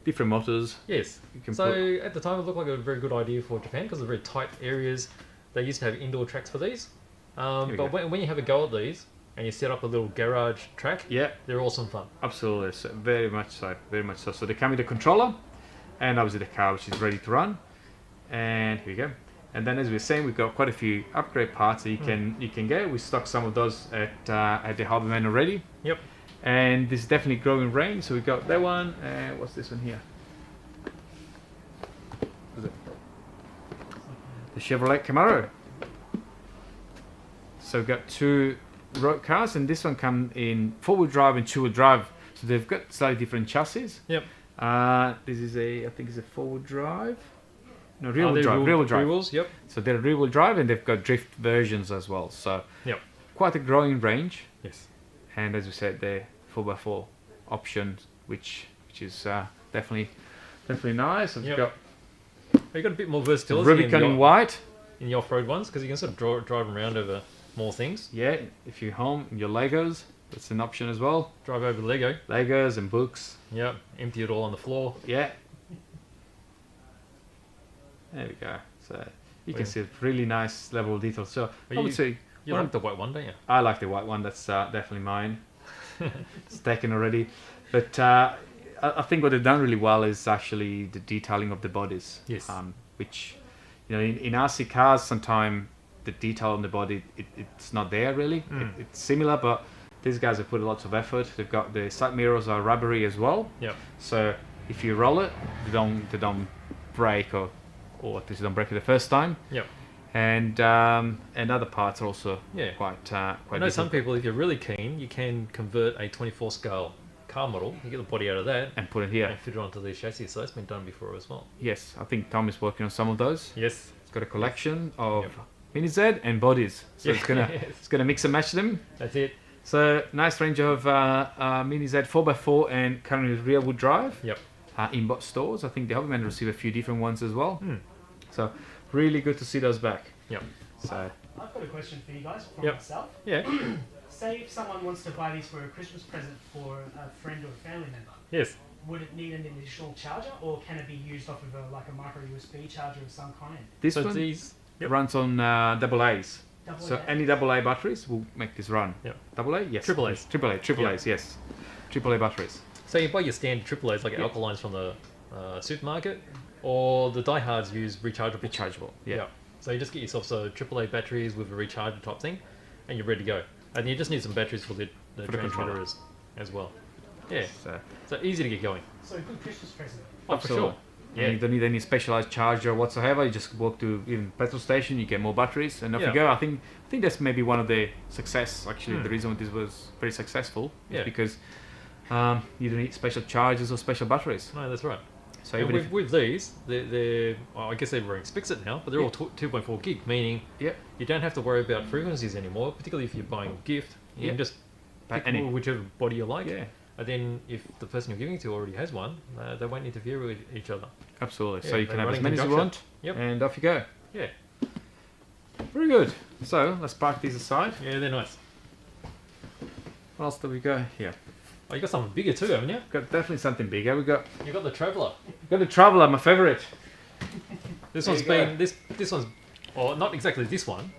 Speaker 1: Different motors.
Speaker 2: Yes. So at the time, it looked like a very good idea for Japan because they're very tight areas. They used to have indoor tracks for these. But when you have a go at these and you set up a little garage track, they're awesome fun.
Speaker 1: Absolutely. So very much so. Very much so. So they come with the controller and obviously the car which is ready to run. And here we go. And then as we were saying, we've got quite a few upgrade parts that you can get. We stocked some of those at the Harborman already.
Speaker 2: Yep.
Speaker 1: And this is definitely growing range. So we got that one. What's this one here? What is it? The Chevrolet Camaro. So we've got 2 road cars, and this one comes in 4-wheel drive and 2-wheel drive. So they've got slightly different chassis.
Speaker 2: Yep.
Speaker 1: This is I think it's a 4-wheel drive. No, rear-wheel drive.
Speaker 2: Rear wheels, yep.
Speaker 1: So they're rear-wheel drive, and they've got drift versions as well. So quite a growing range.
Speaker 2: Yes.
Speaker 1: And as we said, the 4x4 option, which is definitely nice. And
Speaker 2: you got a bit more versatility.
Speaker 1: Rubicon in white
Speaker 2: in the off-road ones because you can sort of drive them around over more things.
Speaker 1: Yeah, if you're home in your Legos, that's an option as well.
Speaker 2: Drive over Lego.
Speaker 1: Legos and books.
Speaker 2: Yep. Empty it all on the floor.
Speaker 1: Yeah. There we go. So you can see a really nice level of detail. So I would say
Speaker 2: you like the white one, don't you?
Speaker 1: I like the white one. That's definitely mine. It's taken already. But I think what they've done really well is actually the detailing of the bodies.
Speaker 2: Yes.
Speaker 1: Which You know, in RC cars, sometimes the detail on the body it's not there really. It's similar, but these guys have put lots of effort. They've got the side mirrors are rubbery as well.
Speaker 2: Yep.
Speaker 1: So if you roll it, they don't break or at least they don't break it the first time.
Speaker 2: Yep.
Speaker 1: And other parts are also quite
Speaker 2: I know some people, if you're really keen, you can convert a 24 scale car model. You get the body out of that
Speaker 1: and put it here
Speaker 2: and fit it onto the chassis. So that's been done before as well.
Speaker 1: Yes, I think Tom is working on some of those.
Speaker 2: Yes.
Speaker 1: It's got a collection of MiniZ and bodies, so it's gonna mix and match them.
Speaker 2: That's it.
Speaker 1: So nice range of MiniZ 4x4 and currently rear wheel drive.
Speaker 2: Yep.
Speaker 1: In bot stores. I think they haven't received a few different ones as well. So really good to see those back.
Speaker 2: Yep.
Speaker 3: So I've got a question for you guys from
Speaker 2: Yep.
Speaker 3: myself.
Speaker 2: Yeah.
Speaker 3: Say if someone wants to buy these for a Christmas present for a friend or a family member.
Speaker 2: Yes.
Speaker 3: Would it need an additional charger, or can it be used off of a micro USB charger of some kind?
Speaker 1: This
Speaker 2: So
Speaker 1: one
Speaker 2: these
Speaker 1: runs on double A's. So
Speaker 3: AA?
Speaker 1: any double A batteries will make this run.
Speaker 2: Yep.
Speaker 1: Double A? Yes.
Speaker 2: Triple A's.
Speaker 1: Triple A's, yes. Triple A batteries.
Speaker 2: So you buy your standard AAA's like alkalines from the supermarket, or the diehards use rechargeable.
Speaker 1: Rechargeable, yeah.
Speaker 2: So you just get yourself AAA batteries with a recharger type thing, and you're ready to go. And you just need some batteries for the transmitter as well. Yeah. So easy to get going.
Speaker 3: So a good Christmas present.
Speaker 2: Oh, for sure.
Speaker 1: Yeah. And you don't need any specialized charger whatsoever. You just walk to even petrol station, you get more batteries, and off you go. I think that's maybe one of the success. Actually, the reason this was very successful is because you don't need special chargers or special batteries.
Speaker 2: No, that's right.
Speaker 1: So
Speaker 2: and
Speaker 1: even
Speaker 2: with these, they're I guess they're wearing Spixit now, but they're all 2.4 gig, meaning you don't have to worry about frequencies anymore. Particularly if you're buying a gift, you can just pick whichever body you like. Yeah. And then if the person you're giving to already has one, they won't interfere with each other.
Speaker 1: Absolutely. So you can have as many as you want, and off you go.
Speaker 2: Yeah.
Speaker 1: Very good. So let's park these aside.
Speaker 2: Yeah, they're nice.
Speaker 1: What else do we go here?
Speaker 2: Oh, you got something bigger too, haven't you?
Speaker 1: Got definitely something bigger. You got
Speaker 2: the Traveller.
Speaker 1: Got the Traveller, my favourite.
Speaker 2: This one's been this one's, or not exactly this one,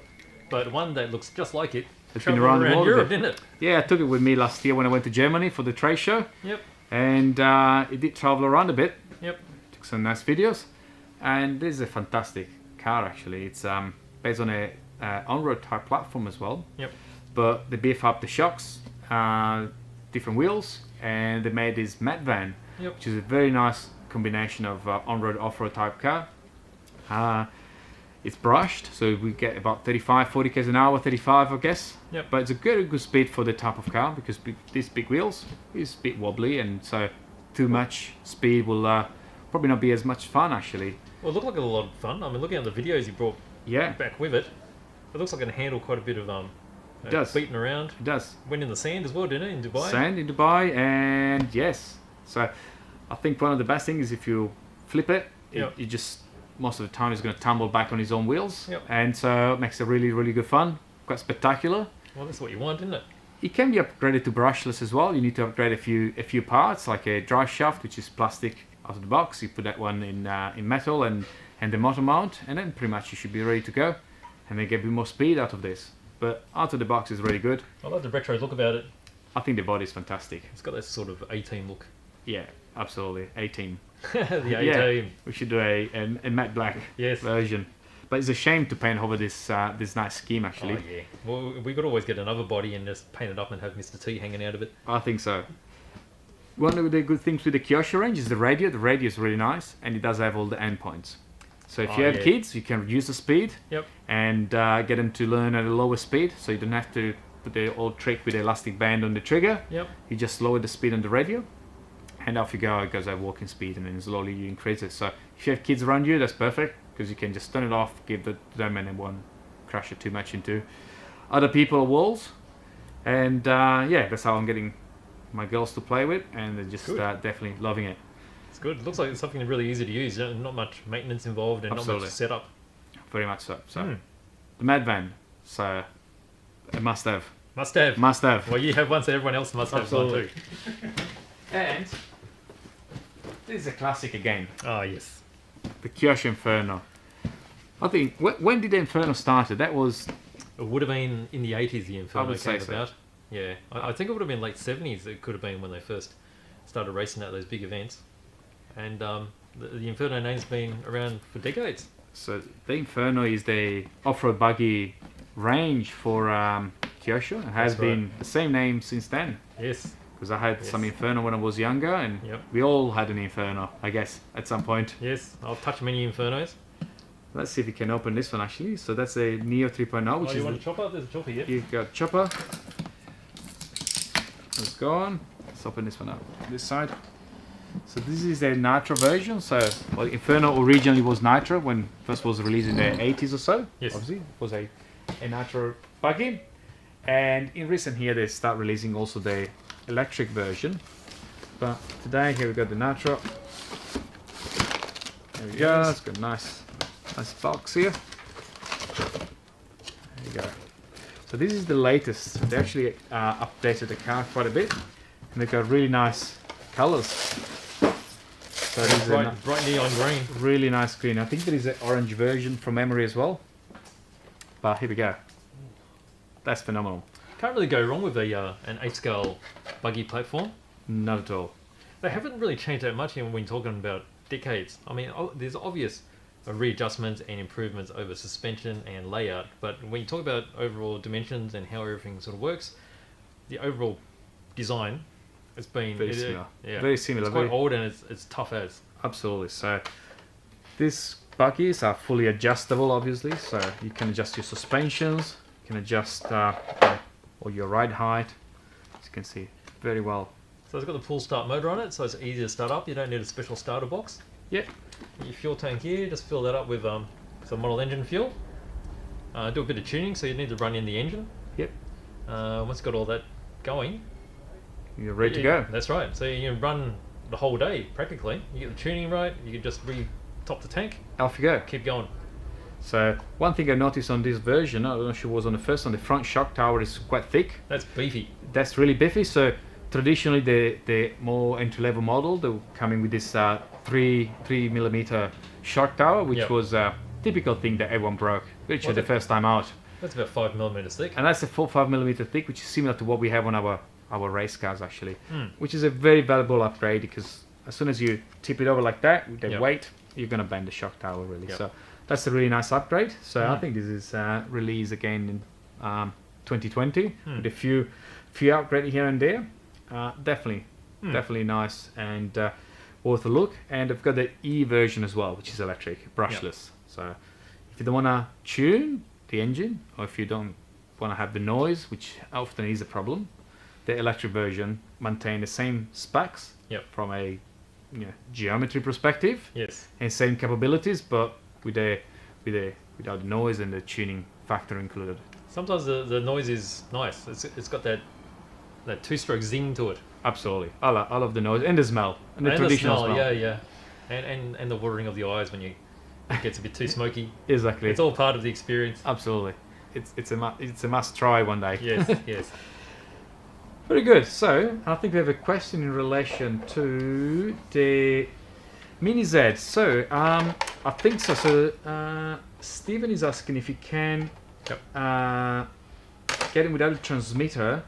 Speaker 2: but one that looks just like it.
Speaker 1: It's been around the world,
Speaker 2: didn't it?
Speaker 1: Yeah, I took it with me last year when I went to Germany for the trade show.
Speaker 2: Yep.
Speaker 1: And it did travel around a bit.
Speaker 2: Yep.
Speaker 1: Took some nice videos. And this is a fantastic car actually. It's based on a on-road type platform as well.
Speaker 2: Yep.
Speaker 1: But they beef up the shocks, different wheels, and they made this Mad van, which is a very nice combination of on-road, off-road type car. It's brushed, so we get about 35, 40 km an hour, 35 I guess.
Speaker 2: Yep.
Speaker 1: But it's a good speed for the type of car because these big wheels is a bit wobbly, and so too much speed will probably not be as much fun actually.
Speaker 2: Well, it looked like a lot of fun. I mean, looking at the videos you brought back with it, it looks like it can handle quite a bit of
Speaker 1: it does.
Speaker 2: beating around.
Speaker 1: It does.
Speaker 2: Went in the sand as well, didn't it, in Dubai?
Speaker 1: Sand in Dubai, and yes. So I think one of the best things is if you flip it, you just most of the time it's going to tumble back on his own wheels, and so it makes it really, really good fun. Quite spectacular.
Speaker 2: Well, that's what you want, isn't it?
Speaker 1: It can be upgraded to brushless as well. You need to upgrade a few parts, like a drive shaft, which is plastic out of the box. You put that one in metal and the motor mount, and then pretty much you should be ready to go, and then get a bit more speed out of this. But out of the box is really good.
Speaker 2: I love the retro look about it.
Speaker 1: I think the body is fantastic.
Speaker 2: It's got that sort of 18 look.
Speaker 1: Yeah, absolutely. 18.
Speaker 2: The 18.
Speaker 1: Yeah, we should do a matte black version. But it's a shame to paint over this nice scheme actually.
Speaker 2: Oh yeah. Well, we could always get another body and just paint it up and have Mr. T hanging out of it.
Speaker 1: I think so. One of the good things with the Kyosho range is the radio. The radio is really nice, and it does have all the endpoints. So if you have kids, you can reduce the speed and get them to learn at a lower speed, so you don't have to put the old trick with the elastic band on the trigger. You just lower the speed on the radio, and off you go. It goes at walking speed, and then slowly you increase it. So if you have kids around you, that's perfect, because you can just turn it off, give them, and it won't crash it too much into other people or walls. And that's how I'm getting my girls to play with, and they're just definitely loving it.
Speaker 2: It's good. It looks like it's something really easy to use. Not much maintenance involved and not much setup.
Speaker 1: Very much so. So the Mad Van, so a must have.
Speaker 2: Must have.
Speaker 1: Must have.
Speaker 2: Well, you have one, so everyone else must have one too.
Speaker 1: And this is a classic again.
Speaker 2: Oh yes.
Speaker 1: The Kyosho Inferno. I think when did the Inferno start? That was.
Speaker 2: It would have been in the 80s. The Inferno came
Speaker 1: so.
Speaker 2: about. Yeah, I think it would have been late 70s. It could have been when they first started racing at those big events. And the Inferno name's been around for decades.
Speaker 1: So the Inferno is the off-road buggy range for Kyosho. It has been the same name since then.
Speaker 2: Yes.
Speaker 1: Because I had some Inferno when I was younger, and we all had an Inferno, I guess, at some point.
Speaker 2: Yes, I've touched many Infernos.
Speaker 1: Let's see if we can open this one actually. So that's a Neo 3.0, which is.
Speaker 2: You want a chopper? There's a chopper here.
Speaker 1: You've got chopper. It's gone. Let's open this one up. This side. So this is a Nitro version. So Inferno originally was Nitro when first was released in the 80s or so.
Speaker 2: Yes.
Speaker 1: Obviously, it was a Nitro buggy. And in recent years they start releasing also the electric version. But today here we got the Nitro. There we go. It's got a nice box here. There you go. So this is the latest. They actually updated the car quite a bit, and they've got really nice colors. So this is
Speaker 2: bright neon green.
Speaker 1: Really nice green. I think there is an orange version from Emery as well. But here we go. That's phenomenal.
Speaker 2: Can't really go wrong with an 8-scale buggy platform.
Speaker 1: Not at all.
Speaker 2: They haven't really changed that much when talking about decades. I mean, there's obvious readjustments and improvements over suspension and layout, but when you talk about overall dimensions and how everything sort of works, the overall design has been
Speaker 1: very similar.
Speaker 2: Yeah,
Speaker 1: very similar.
Speaker 2: It's quite old and it's tough as.
Speaker 1: Absolutely. So these buggies are fully adjustable, obviously. So you can adjust your suspensions, you can adjust or your ride height. As you can see, very well.
Speaker 2: So it's got the pull start motor on it, so it's easy to start up. You don't need a special starter box.
Speaker 1: Yep.
Speaker 2: Your fuel tank here, just fill that up with some model engine fuel. Do a bit of tuning, so you need to run in the engine.
Speaker 1: Yep.
Speaker 2: Once you've got all that going,
Speaker 1: you're ready to go.
Speaker 2: That's right. So you can run the whole day practically. You get the tuning right. You can just re-top the tank.
Speaker 1: Off you go.
Speaker 2: Keep going.
Speaker 1: So one thing I noticed on this version, I don't know if it was on the first one, the front shock tower is quite thick.
Speaker 2: That's beefy.
Speaker 1: That's really beefy. So traditionally, the more entry-level model, they were coming with this 3mm shock tower, which was a typical thing that everyone broke, literally the first time out.
Speaker 2: That's about 5mm thick.
Speaker 1: And that's a full 5mm thick, which is similar to what we have on our race cars actually, which is a very valuable upgrade because as soon as you tip it over like that with the weight, you're going to bend the shock tower really. So that's a really nice upgrade. So I think this is released again in 2020 with a few upgrades here and there. Definitely nice and worth a look. And I've got the E version as well, which is electric, brushless. So if you don't want to tune the engine, or if you don't want to have the noise, which often is a problem, the electric version maintain the same specs from a geometry perspective, and same capabilities, but without the noise and the tuning factor included.
Speaker 2: Sometimes the noise is nice. It's got that two-stroke zing to it.
Speaker 1: Absolutely. I love the noise and the smell and the traditional smell.
Speaker 2: Yeah. And the watering of the eyes when it gets a bit too smoky.
Speaker 1: Exactly.
Speaker 2: It's all part of the experience.
Speaker 1: Absolutely. It's a must try one day.
Speaker 2: Yes.
Speaker 1: Very good. So I think we have a question in relation to the MiniZ. So I think so. So Stephen is asking if you can get him without a transmitter.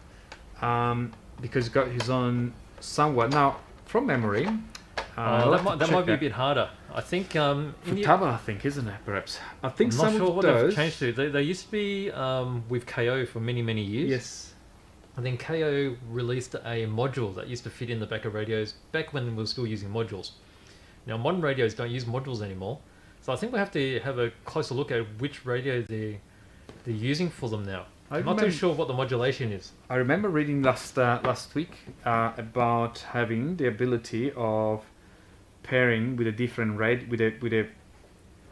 Speaker 1: Because he's got his own somewhat. Now, from memory,
Speaker 2: that might be a bit harder. I think
Speaker 1: Futaba, I think, isn't it? Perhaps. I think
Speaker 2: I'm
Speaker 1: some
Speaker 2: not sure
Speaker 1: of
Speaker 2: what
Speaker 1: those
Speaker 2: they've changed to. They used to be with KO for many years.
Speaker 1: Yes.
Speaker 2: And then KO released a module that used to fit in the back of radios back when we were still using modules. Now, modern radios don't use modules anymore, so I think we have to have a closer look at which radio they're using for them now. I'm not too sure what the modulation is. I remember reading last week about having the ability of pairing with a different with a I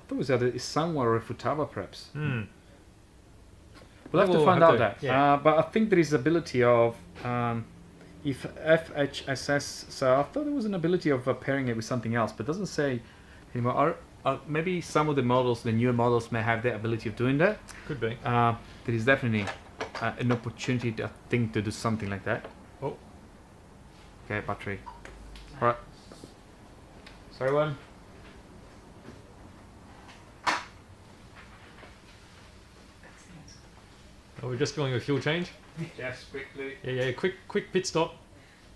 Speaker 2: thought it was either a Sanwa or a Futaba perhaps. We'll have to find out that. But I think there is ability of if FHSS. So I thought there was an ability of pairing it with something else, but it doesn't say anymore. Maybe some of the models, the newer models, may have the ability of doing that. Could be. There is definitely an opportunity, I think, to do something like that. Oh. Okay, battery. All right. Sorry, one. We're just doing a fuel change. Just quickly. Yeah. Quick pit stop.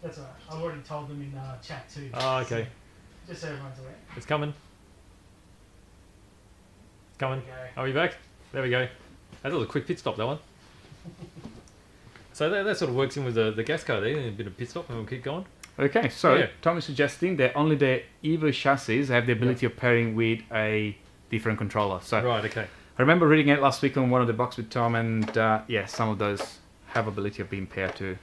Speaker 3: That's alright. I've already told them in chat too.
Speaker 2: Oh, okay.
Speaker 3: So just so everyone's aware.
Speaker 2: It's coming. Coming. Are we back? There we go. That was a quick pit stop, that one. So that sort of works in with the gas car there, a bit of pit stop, and we'll keep going.
Speaker 1: Okay, so Tom is suggesting that only the Evo chassis have the ability of pairing with a different controller. So
Speaker 2: right, okay.
Speaker 1: I remember reading it last week on one of the box with Tom, and yeah, some of those have ability of being paired to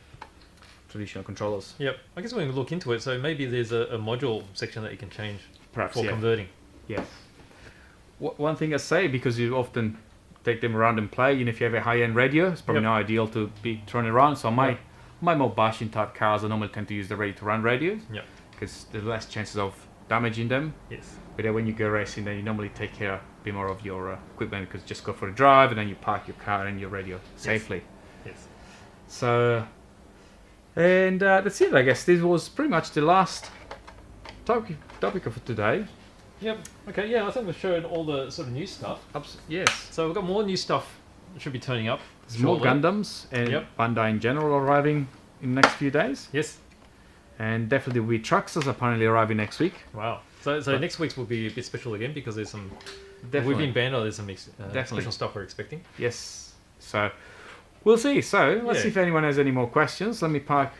Speaker 1: traditional controllers.
Speaker 2: Yep, I guess we can look into it. So maybe there's a module section that you can change
Speaker 1: perhaps
Speaker 2: for converting.
Speaker 1: Yes. One thing I say, because you often take them around and play, and if you have a high-end radio, it's probably not ideal to be thrown around. So my more bashing type cars, I normally tend to use the ready-to-run radios.
Speaker 2: Yeah.
Speaker 1: Because there's less chances of damaging them.
Speaker 2: Yes.
Speaker 1: But then when you go racing, then you normally take care a bit more of your equipment, because just go for a drive and then you park your car and your radio safely.
Speaker 2: Yes.
Speaker 1: So, and that's it, I guess. This was pretty much the last topic for today.
Speaker 2: Yep. Okay. Yeah, I think we've showed all the sort of new stuff.
Speaker 1: Yes.
Speaker 2: So we've got more new stuff that should be turning up.
Speaker 1: There's more Gundams and Bandai in general arriving in the next few days.
Speaker 2: Yes. And
Speaker 1: definitely we trucks are apparently arriving next week.
Speaker 2: Wow. So next week's will be a bit special again, because there's some.
Speaker 1: Definitely.
Speaker 2: Within Bandai, there's some special stuff we're expecting.
Speaker 1: Yes. So we'll see. So let's see if anyone has any more questions. Let me park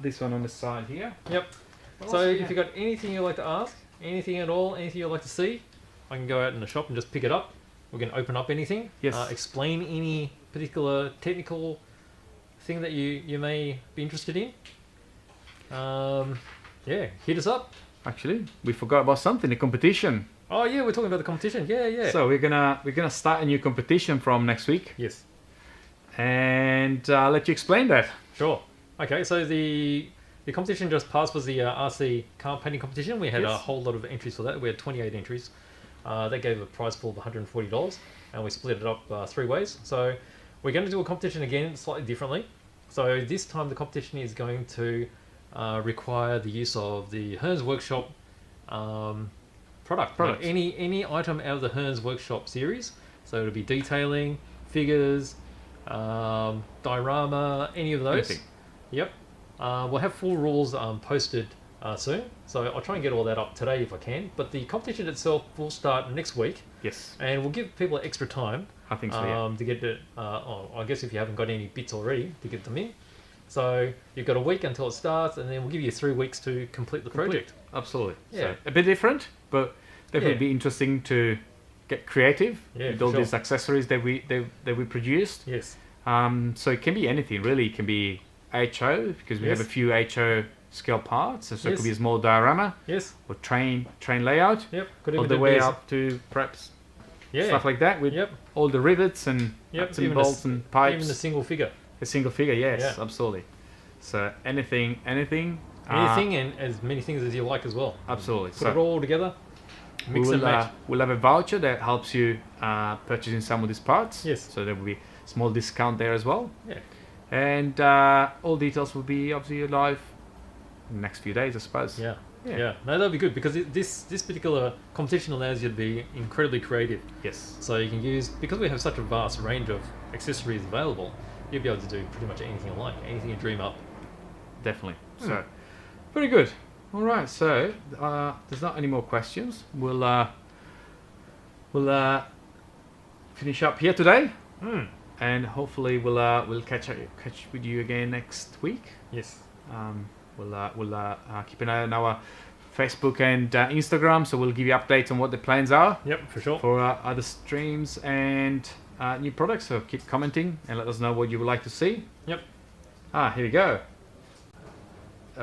Speaker 1: this one on the side here.
Speaker 2: Yep. So if you've got anything you'd like to ask, anything at all, anything you'd like to see, I can go out in the shop and just pick it up. We can open up anything.
Speaker 1: Yes.
Speaker 2: Explain any particular technical thing that you may be interested in. Yeah, hit us up.
Speaker 1: Actually, we forgot about something, the competition.
Speaker 2: Oh yeah, we're talking about the competition. Yeah.
Speaker 1: So we're gonna start a new competition from next week.
Speaker 2: Yes.
Speaker 1: And I'll let you explain that.
Speaker 2: Sure. Okay, so the competition just passed was the RC car painting competition. We had a whole lot of entries for that. We had 28 entries. That gave a prize pool of $140, and we split it up 3 ways. So we're going to do a competition again, slightly differently. So this time the competition is going to require the use of the Hearns Workshop product. Like any item out of the Hearns Workshop series. So it'll be detailing, figures, diorama, any of those.
Speaker 1: Anything.
Speaker 2: Yep. We'll have full rules posted soon, so I'll try and get all that up today if I can. But the competition itself will start next week.
Speaker 1: Yes.
Speaker 2: And we'll give people extra time.
Speaker 1: I think so, yeah.
Speaker 2: To get it. I guess if you haven't got any bits already, to get them in. So you've got a week until it starts, and then we'll give you 3 weeks to complete the project.
Speaker 1: Absolutely.
Speaker 2: Yeah.
Speaker 1: So a bit different, but definitely be interesting to get creative with all these accessories that we produced.
Speaker 2: Yes.
Speaker 1: So it can be anything really. It can be HO, because we have a few HO scale parts, so it could be a small diorama.
Speaker 2: Yes.
Speaker 1: Or train layout.
Speaker 2: Yep.
Speaker 1: All the way up to perhaps stuff like that with all the rivets and nuts and bolts and pipes.
Speaker 2: Even a single figure.
Speaker 1: A single figure, yes, absolutely. So anything,
Speaker 2: and as many things as you like as well.
Speaker 1: Absolutely.
Speaker 2: Put it all together. Mix and match.
Speaker 1: We'll have a voucher that helps you purchasing some of these parts.
Speaker 2: Yes.
Speaker 1: So there will be a small discount there as well.
Speaker 2: Yeah.
Speaker 1: And all details will be obviously live in the next few days, I suppose.
Speaker 2: Yeah. No, that'll be good, because this particular competition allows you to be incredibly creative.
Speaker 1: Yes.
Speaker 2: So you can use, because we have such a vast range of accessories available, you'll be able to do pretty much anything you like, anything you dream up.
Speaker 1: Definitely. So, very good. All right. So there's not any more questions. We'll finish up here today. And hopefully we'll catch with you again next week.
Speaker 2: Yes.
Speaker 1: We'll keep an eye on our Facebook and Instagram, so we'll give you updates on what the plans are.
Speaker 2: Yep, for sure.
Speaker 1: For other streams and new products. So keep commenting and let us know what you would like to see.
Speaker 2: Yep.
Speaker 1: Here we go.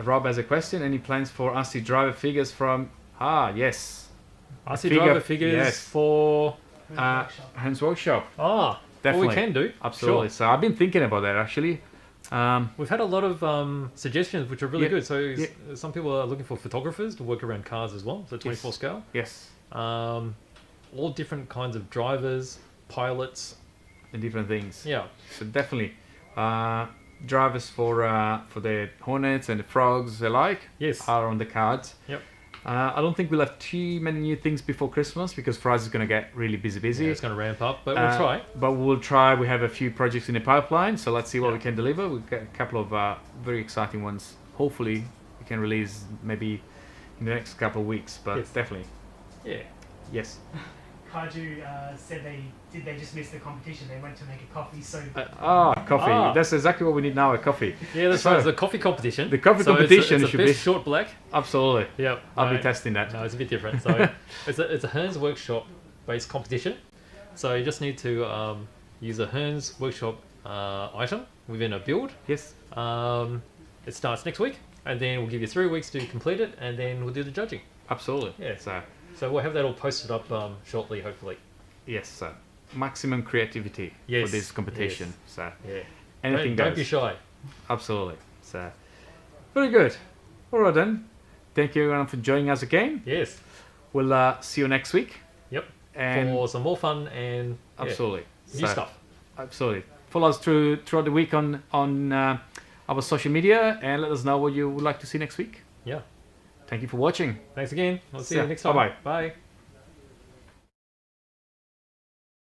Speaker 1: Rob has a question. Any plans for RC driver figures from? Yes.
Speaker 2: RC driver figures for
Speaker 1: Hearns Workshop.
Speaker 2: Definitely. Well, we can do.
Speaker 1: Absolutely. So I've been thinking about that actually.
Speaker 2: We've had a lot of suggestions which are really good. So some people are looking for photographers to work around cars as well. So 24 scale.
Speaker 1: Yes.
Speaker 2: All different kinds of drivers, pilots,
Speaker 1: and different things.
Speaker 2: Yeah.
Speaker 1: So definitely drivers for the Hornets and the Frogs alike.
Speaker 2: Yes.
Speaker 1: Are on the cards.
Speaker 2: Yep.
Speaker 1: I don't think we'll have too many new things before Christmas, because Fries is going to get really busy.
Speaker 2: Yeah, it's going to ramp up, but we'll try.
Speaker 1: But we'll try. We have a few projects in the pipeline, so let's see what we can deliver. We've got a couple of very exciting ones. Hopefully, we can release maybe in the next couple of weeks, but definitely.
Speaker 2: Yeah.
Speaker 1: Yes.
Speaker 3: Kaiju said they just missed the competition. They went to make a coffee. So
Speaker 1: coffee. That's exactly what we need now. A coffee.
Speaker 2: Yeah, that's right. It's the coffee competition.
Speaker 1: The coffee competition
Speaker 2: it's
Speaker 1: should
Speaker 2: a
Speaker 1: be
Speaker 2: short black.
Speaker 1: Absolutely.
Speaker 2: Yep.
Speaker 1: I'll be testing that.
Speaker 2: No, it's a bit different. So it's a Hearns workshop based competition. So you just need to use a Hearns workshop item within a build.
Speaker 1: Yes.
Speaker 2: It starts next week, and then we'll give you 3 weeks to complete it, and then we'll do the judging.
Speaker 1: Absolutely.
Speaker 2: Yeah. So we'll have that all posted up shortly, hopefully.
Speaker 1: Yes, sir. Maximum creativity for this competition.
Speaker 2: Yes.
Speaker 1: So
Speaker 2: yeah.
Speaker 1: anything goes.
Speaker 2: Don't be shy.
Speaker 1: Absolutely. So very good. All right then. Thank you everyone for joining us again.
Speaker 2: Yes.
Speaker 1: We'll see you next week.
Speaker 2: Yep.
Speaker 1: And
Speaker 2: for some more fun and
Speaker 1: absolutely
Speaker 2: new stuff.
Speaker 1: Absolutely. Follow us throughout the week on our social media and let us know what you would like to see next week.
Speaker 2: Yeah.
Speaker 1: Thank you for watching.
Speaker 2: Thanks again. I'll see you next time.
Speaker 1: Bye-bye.
Speaker 2: Bye.